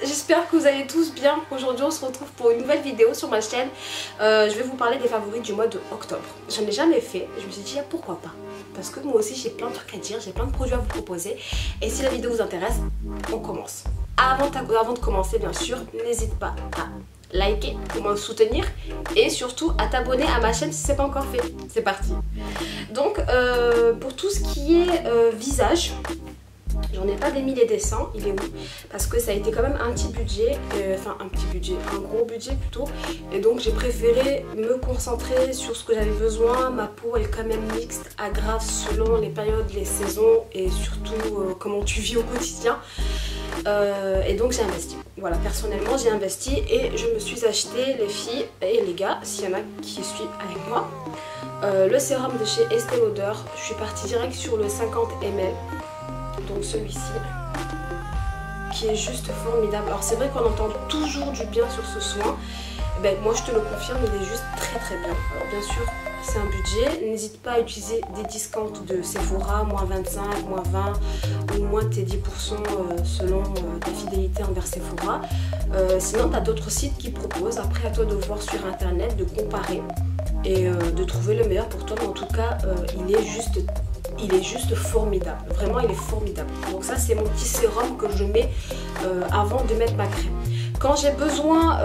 J'espère que vous allez tous bien. Aujourd'hui on se retrouve pour une nouvelle vidéo sur ma chaîne. Je vais vous parler des favoris du mois de octobre. J'en ai jamais fait, je me suis dit pourquoi pas. Parce que moi aussi j'ai plein de trucs à dire, j'ai plein de produits à vous proposer. Et si la vidéo vous intéresse, on commence. Avant de commencer bien sûr, n'hésite pas à liker pour me soutenir. Et surtout à t'abonner à ma chaîne si ce n'est pas encore fait. C'est parti. Donc pour tout ce qui est visage, j'en ai pas démis les dessins, il est où? Parce que ça a été quand même un petit budget, un gros budget plutôt. Et donc j'ai préféré me concentrer sur ce que j'avais besoin. Ma peau elle est quand même mixte à grave selon les périodes, les saisons et surtout comment tu vis au quotidien. Et donc j'ai investi. Voilà, personnellement j'ai investi et je me suis acheté, les filles et les gars, s'il y en a qui suivent avec moi, le sérum de chez Estée Lauder. Je suis partie direct sur le 50 ml. Donc celui-ci qui est juste formidable. Alors c'est vrai qu'on entend toujours du bien sur ce soin. Ben, moi je te le confirme, il est juste très bien. Alors bien sûr c'est un budget. N'hésite pas à utiliser des discounts de Sephora, moins 25, moins 20 ou moins tes 10% selon ta fidélité envers Sephora. Sinon tu as d'autres sites qui proposent. Après à toi de voir sur internet, de comparer et de trouver le meilleur pour toi. Mais en tout cas il est juste formidable, vraiment il est formidable. Donc ça c'est mon petit sérum que je mets avant de mettre ma crème. Quand j'ai besoin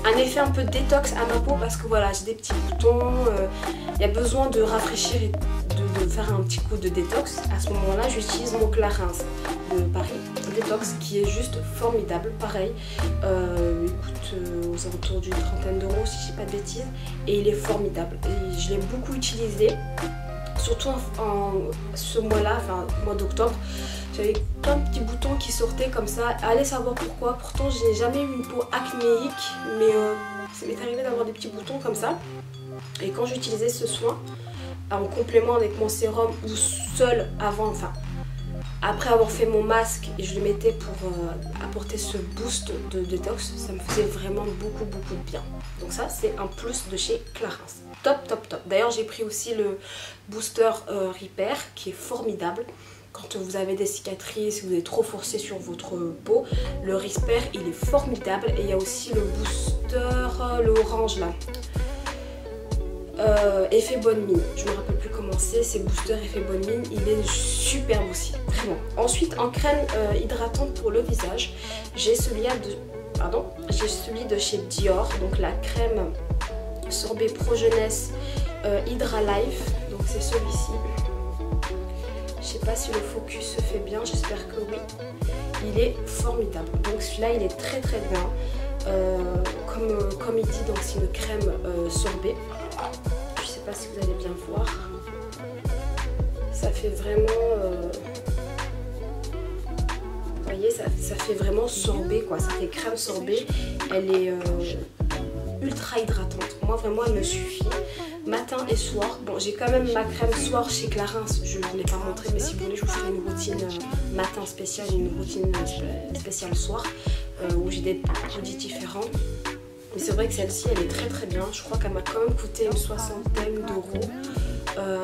un effet un peu détox à ma peau, parce que voilà j'ai des petits boutons, il y a besoin de rafraîchir et de faire un petit coup de détox. À ce moment là j'utilise mon Clarins de Paris Détox qui est juste formidable. Pareil, il coûte aux alentours d'une trentaine d'euros si je dis pas de bêtises, et il est formidable et je l'ai beaucoup utilisé. Surtout en ce mois-là, enfin mois d'octobre, j'avais plein de petits boutons qui sortaient comme ça. Allez savoir pourquoi. Pourtant, je n'ai jamais eu une peau acnéique, mais ça m'est arrivé d'avoir des petits boutons comme ça. Et quand j'utilisais ce soin, en complément avec mon sérum ou seul avant, enfin après avoir fait mon masque et je le mettais pour apporter ce boost de détox, ça me faisait vraiment beaucoup de bien. Donc ça c'est un plus de chez Clarins. Top. D'ailleurs j'ai pris aussi le booster Repair qui est formidable. Quand vous avez des cicatrices, si vous êtes trop forcé sur votre peau, le Repair il est formidable. Et il y a aussi le booster, le orange là. Effet bonne mine, je me rappelle plus comment c'est booster effet bonne mine, il est superbe aussi, très bon. Ensuite en crème hydratante pour le visage, j'ai celui de chez Dior, donc la crème sorbet Pro Jeunesse Hydra Life, donc c'est celui-ci. Je sais pas si le focus se fait bien, j'espère que oui. Il est formidable, donc celui-là il est très bien. Comme il dit, donc c'est une crème sorbet. Je sais pas si vous allez bien voir. Ça fait vraiment vous voyez, ça fait vraiment sorbet quoi. Ça fait crème sorbet. Elle est ultra hydratante. Moi vraiment elle me suffit. Matin et soir. Bon j'ai quand même ma crème soir chez Clarins. Je ne vous l'ai pas montré, mais si vous voulez je vous ferai une routine matin spéciale et une routine spéciale soir. Où j'ai des produits différents. Mais c'est vrai que celle-ci elle est très bien. Je crois qu'elle m'a quand même coûté une soixantaine d'euros.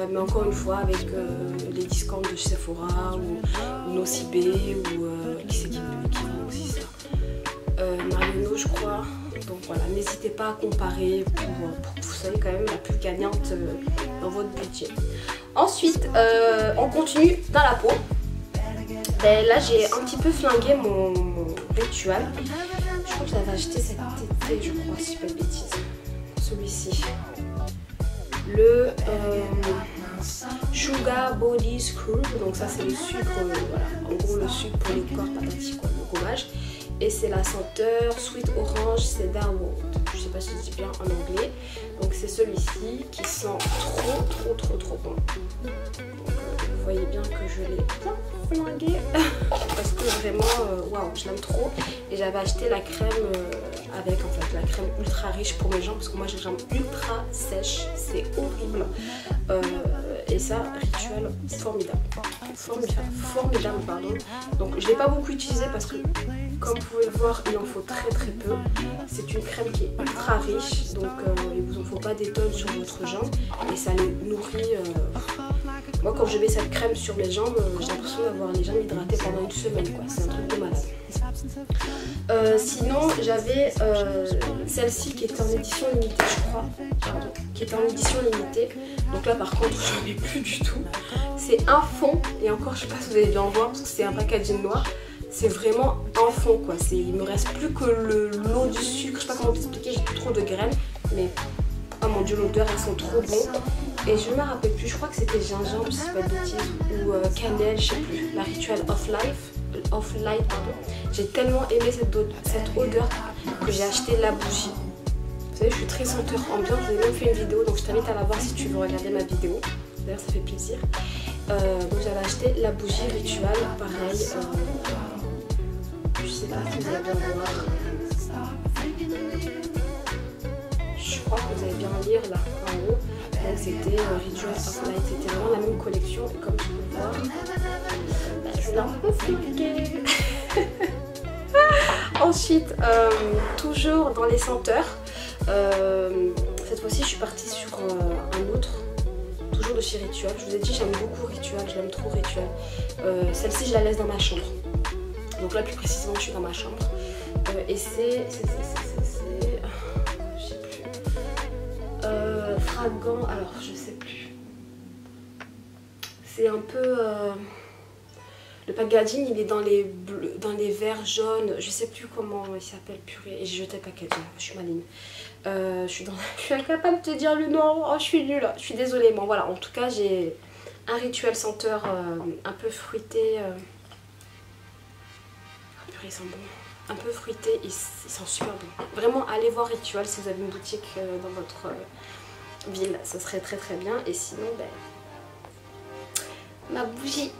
Mais encore une fois avec les discounts de Sephora ou Nocibé ou qui c'est qui vend aussi ça, Marionneau je crois. Donc voilà, n'hésitez pas à comparer pour que vous soyez quand même la plus gagnante dans votre budget. Ensuite on continue dans la peau. Et là j'ai un petit peu flingué mon rituel. Je crois que je l'avais acheté cet été, je crois, si je ne dis pas de bêtises. Celui-ci. Le Sugar Body Scrub. Donc ça c'est le sucre, voilà. En gros le sucre pour les corps patati, quoi, le gommage. Et c'est la senteur Sweet Orange Cedarwood. Je sais pas si je dis bien en anglais. Donc c'est celui-ci qui sent trop bon. Donc vous voyez bien que je l'ai bien flingué. Parce que vraiment, waouh, je l'aime trop. Et j'avais acheté la crème avec en fait la crème ultra riche pour mes jambes. Parce que moi j'ai les jambes ultra sèches. C'est horrible. Et ça, rituel formidable. Formidable, pardon. Donc je ne l'ai pas beaucoup utilisé parce que comme vous pouvez le voir, il en faut très peu. C'est une crème qui est ultra riche, donc il ne vous en faut pas des tonnes sur votre jambe et ça les nourrit Moi quand je mets cette crème sur mes jambes, j'ai l'impression d'avoir les jambes hydratées pendant une semaine quoi. C'est un truc de malade. Sinon j'avais celle-ci qui était en édition limitée je crois. Pardon, qui était en édition limitée. Donc là par contre j'en ai plus du tout. C'est un fond et encore je sais pas si vous avez bien voir parce que c'est un packaging noir. C'est vraiment un fond quoi. Il me reste plus que l'eau du sucre. Je sais pas comment t'expliquer, j'ai plus trop de graines. Mais oh mon dieu l'odeur elles sont trop bonnes. Et je me rappelle plus, je crois que c'était gingembre si c'est pas de bêtises. Ou cannelle, je sais plus. La Ritual of Light pardon. J'ai tellement aimé cette odeur que j'ai acheté la bougie. Vous savez je suis très senteur ambiante. J'ai même fait une vidéo donc je t'invite à la voir si tu veux regarder ma vidéo. D'ailleurs ça fait plaisir. Donc j'avais acheté la bougie Ritual, pareil. Je sais pas si vous allez bien voir. Je crois que vous allez bien lire là en haut. Donc c'était Ritual of Light, c'était vraiment la même collection. Et comme tu peux voir, c'est un peu compliqué. Ensuite, toujours dans les senteurs. Cette fois-ci, je suis partie sur un autre. Toujours de chez Ritual. Je vous ai dit, j'aime beaucoup Ritual, j'aime trop Ritual. Celle-ci, je la laisse dans ma chambre. Donc là, plus précisément, je suis dans ma chambre. Et c'est je sais plus. Fragant, alors je sais plus. C'est un peu. Le packaging, il est dans les bleus, dans les verts jaunes. Je sais plus comment il s'appelle, purée. Et j'ai jeté le packaging. Je suis maligne. Je suis incapable de te dire le nom. Oh, je suis nulle. Je suis désolée. Bon, voilà. En tout cas, j'ai un Ritual senteur un peu fruité. Ils sont bons. Un peu fruités, ils sont super bons. Vraiment, allez voir Ritual si vous avez une boutique dans votre ville. Ce serait très très bien. Et sinon, ben, ma bougie.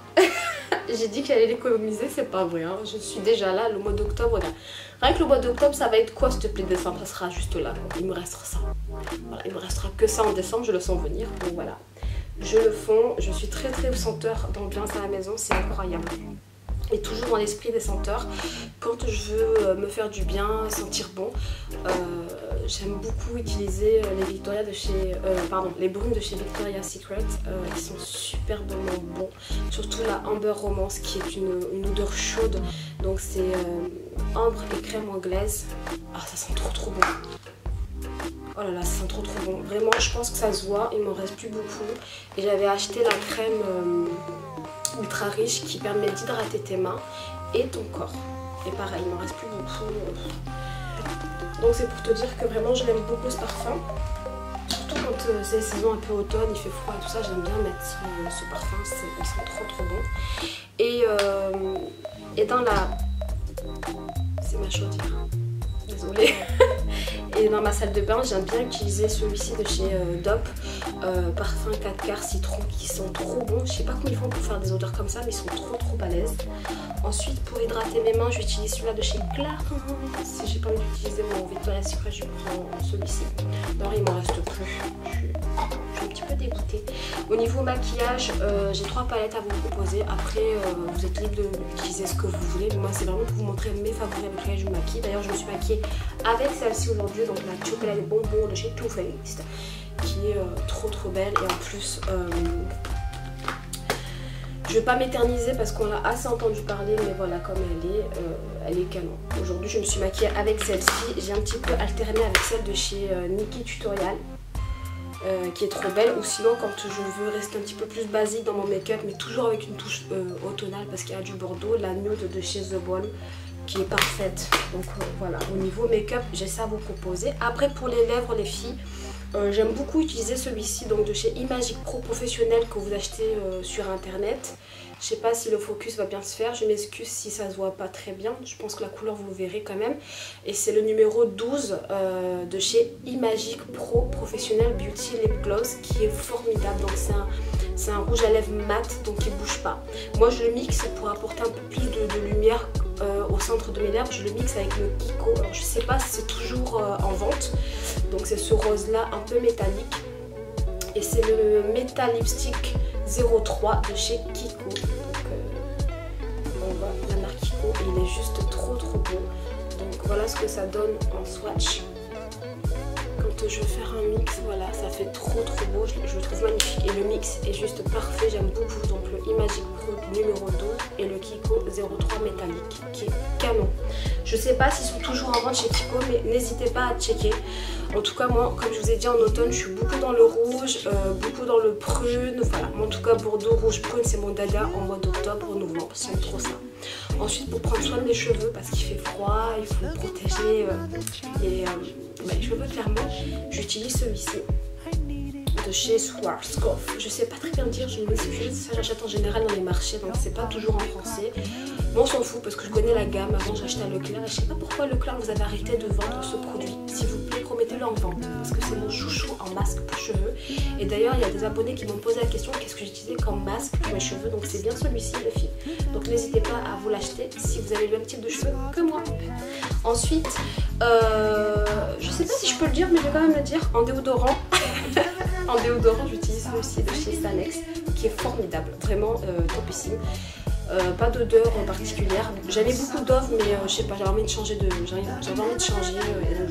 J'ai dit que j'allais l'économiser, c'est pas vrai. Hein. Je suis déjà là, le mois d'octobre. Rien que le mois d'octobre, ça va être quoi, s'il te plaît, décembre? Ça sera juste là. Il me restera ça. Voilà, il me restera que ça en décembre, je le sens venir. Donc voilà. Je le fonds. Je suis très très senteur d'ambiance à la maison, c'est incroyable. Et toujours dans l'esprit des senteurs, quand je veux me faire du bien, sentir bon, j'aime beaucoup utiliser les Victoria de chez, les brumes de chez Victoria's Secret. Ils sont superbement bons, surtout la Amber Romance qui est une odeur chaude. Donc c'est ambre et crème anglaise. Ah, ça sent trop trop bon. Oh là là, ça sent trop trop bon. Vraiment, je pense que ça se voit. Il m'en reste plus beaucoup. Et j'avais acheté la crème ultra riche qui permet d'hydrater tes mains et ton corps. Et pareil, il m'en reste plus beaucoup. Donc c'est pour te dire que vraiment, je l'aime beaucoup ce parfum. Surtout quand c'est les saisons un peu automne, il fait froid et tout ça, j'aime bien mettre ce parfum. Il sent trop trop bon. Et dans la... C'est ma chaudière. Désolée. Et dans ma salle de bain, j'aime bien utiliser celui-ci de chez Dop, parfum 4 quarts citron, qui sont trop bons. Je sais pas comment ils font pour faire des odeurs comme ça, mais ils sont trop trop balèzes. Ensuite, pour hydrater mes mains, j'utilise celui-là de chez Clarins. Si j'ai pas envie d'utiliser mon Victoria's Secret, je prends celui-ci. Alors il m'en reste plus. Je suis un petit peu dégoûtée. Au niveau maquillage, j'ai 3 palettes à vous proposer. Après, vous êtes libre d'utiliser ce que vous voulez. Mais moi, c'est vraiment pour vous montrer mes favoris avec lesquels je me maquille. D'ailleurs, je me suis maquillée avec celle-ci aujourd'hui, donc la Chocolate Bonbon de chez Too Faced, qui est trop trop belle. Et en plus, je vais pas m'éterniser parce qu'on l'a assez entendu parler, mais voilà, comme elle est canon. Aujourd'hui, je me suis maquillée avec celle-ci. J'ai un petit peu alterné avec celle de chez Nikki Tutorial. Qui est trop belle, ou sinon quand je veux rester un petit peu plus basique dans mon make-up, mais toujours avec une touche automnale parce qu'il y a du bordeaux, la nude de chez The Ball qui est parfaite. Donc voilà, au niveau make-up, j'ai ça à vous proposer. Après, pour les lèvres, les filles, j'aime beaucoup utiliser celui-ci, donc de chez Imagic Pro Professionnel, que vous achetez sur internet. Je sais pas si le focus va bien se faire, je m'excuse si ça se voit pas très bien, je pense que la couleur vous verrez quand même. Et c'est le numéro 12 de chez Imagic Pro Professionnel Beauty Lip Gloss qui est formidable. Donc c'est un rouge à lèvres mat, donc il bouge pas. Moi je le mixe pour apporter un peu plus de lumière au centre de mes lèvres. Je le mixe avec le Kiko, alors je sais pas si c'est toujours en vente. Donc c'est ce rose là un peu métallique. Et c'est le Metal Lipstick 03 de chez Kiko. Donc on voit la marque Kiko et il est juste trop trop beau. Donc voilà ce que ça donne en swatch. Quand je vais faire un mix, voilà, ça fait trop trop beau, je le trouve magnifique. Et et le mix est juste parfait, j'aime beaucoup. Donc le Imagic Pro numéro 12 et le Kiko 03 métallique qui est canon. Je sais pas s'ils sont toujours en vente chez Kiko, mais n'hésitez pas à checker. En tout cas moi, comme je vous ai dit, en automne je suis beaucoup dans le rouge, beaucoup dans le prune, voilà. En tout cas Bordeaux, rouge, prune c'est mon dada en mois d'octobre, novembre, j'aime trop ça. Ensuite pour prendre soin de mes cheveux, parce qu'il fait froid, il faut protéger les cheveux clairement, j'utilise celui-ci de chez Schwarzkopf. Je sais pas très bien dire, je m'excuse, ça j'achète en général dans les marchés, donc c'est pas toujours en français. Mais on s'en fout parce que je connais la gamme. Avant j'achetais à Leclerc et je sais pas pourquoi Leclerc vous avez arrêté de vendre ce produit. S'il vous plaît, remettez-le en vente parce que c'est mon chouchou en masque pour cheveux. Et d'ailleurs il y a des abonnés qui m'ont posé la question qu'est-ce que j'utilisais comme masque pour mes cheveux. Donc c'est bien celui-ci les filles. Donc n'hésitez pas à vous l'acheter si vous avez le même type de cheveux que moi. Ensuite, je sais pas si je peux le dire mais je vais quand même le dire, en déodorant. En déodorant j'utilise celui-ci de chez Sanex qui est formidable, vraiment topissime. Pas d'odeur particulière. J'avais beaucoup d'offres mais je sais pas, j'avais envie de changer et donc,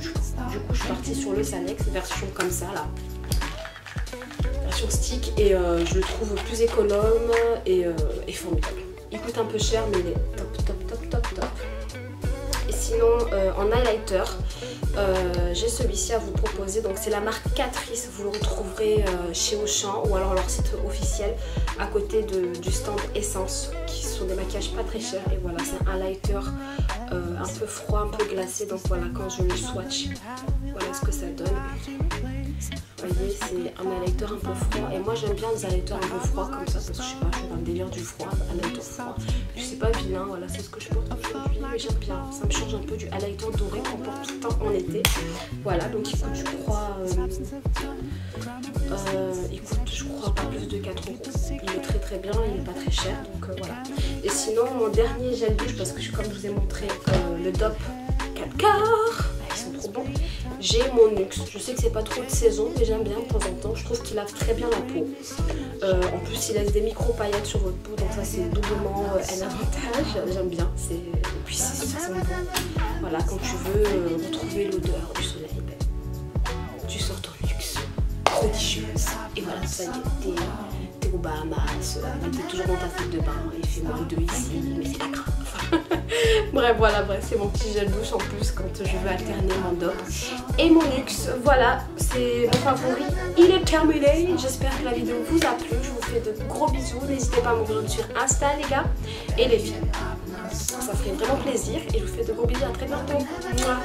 du coup je suis partie sur le Sanex version comme ça là, version stick et je le trouve plus économe et formidable. Il coûte un peu cher mais il est top. Et sinon en highlighter j'ai celui-ci à vous proposer, donc c'est la marque Catrice, vous le retrouverez chez Auchan ou alors leur site officiel à côté du stand Essence qui sont des maquillages pas très chers. Et voilà, c'est un highlighter un peu froid, un peu glacé, donc voilà quand je le swatch, voilà ce que ça donne. Vous voyez, c'est un highlighter un peu froid et moi j'aime bien les highlighters un peu froids comme ça parce que je sais pas, je suis dans le délire du froid, highlighter froid. Je sais pas vilain, voilà c'est ce que je porte aujourd'hui mais j'aime bien, ça me change un peu du highlighter doré qu'on porte tout le temps en été. Voilà, donc il coûte je crois pas plus de 4 €. Il est très bien, il est pas très cher donc voilà. Et sinon mon dernier gel douche, parce que comme je vous ai montré le DOP 4 quarts, ils sont trop bons. J'ai mon Nuxe, je sais que c'est pas trop de saison mais j'aime bien de temps en temps, je trouve qu'il lave très bien la peau. En plus il laisse des micro paillettes sur votre peau donc ça c'est doublement un avantage, j'aime bien. Et puis ça sent bon. Voilà, quand tu veux retrouver l'odeur du soleil, tu sors ton Nuxe, prodigieuse. Et voilà, ça y est, t'es aux Bahamas, t'es toujours dans ta salle de bain, il fait moins de ici, mais c'est pas grave. Bref, c'est mon petit gel douche en plus quand je veux alterner mon DOP et mon Nuxe. Voilà, c'est mon favori, il est terminé. J'espère que la vidéo vous a plu, je vous fais de gros bisous. N'hésitez pas à me rejoindre sur Insta les gars et les filles, ça ferait vraiment plaisir et je vous fais de gros bisous, à très bientôt. Mouah.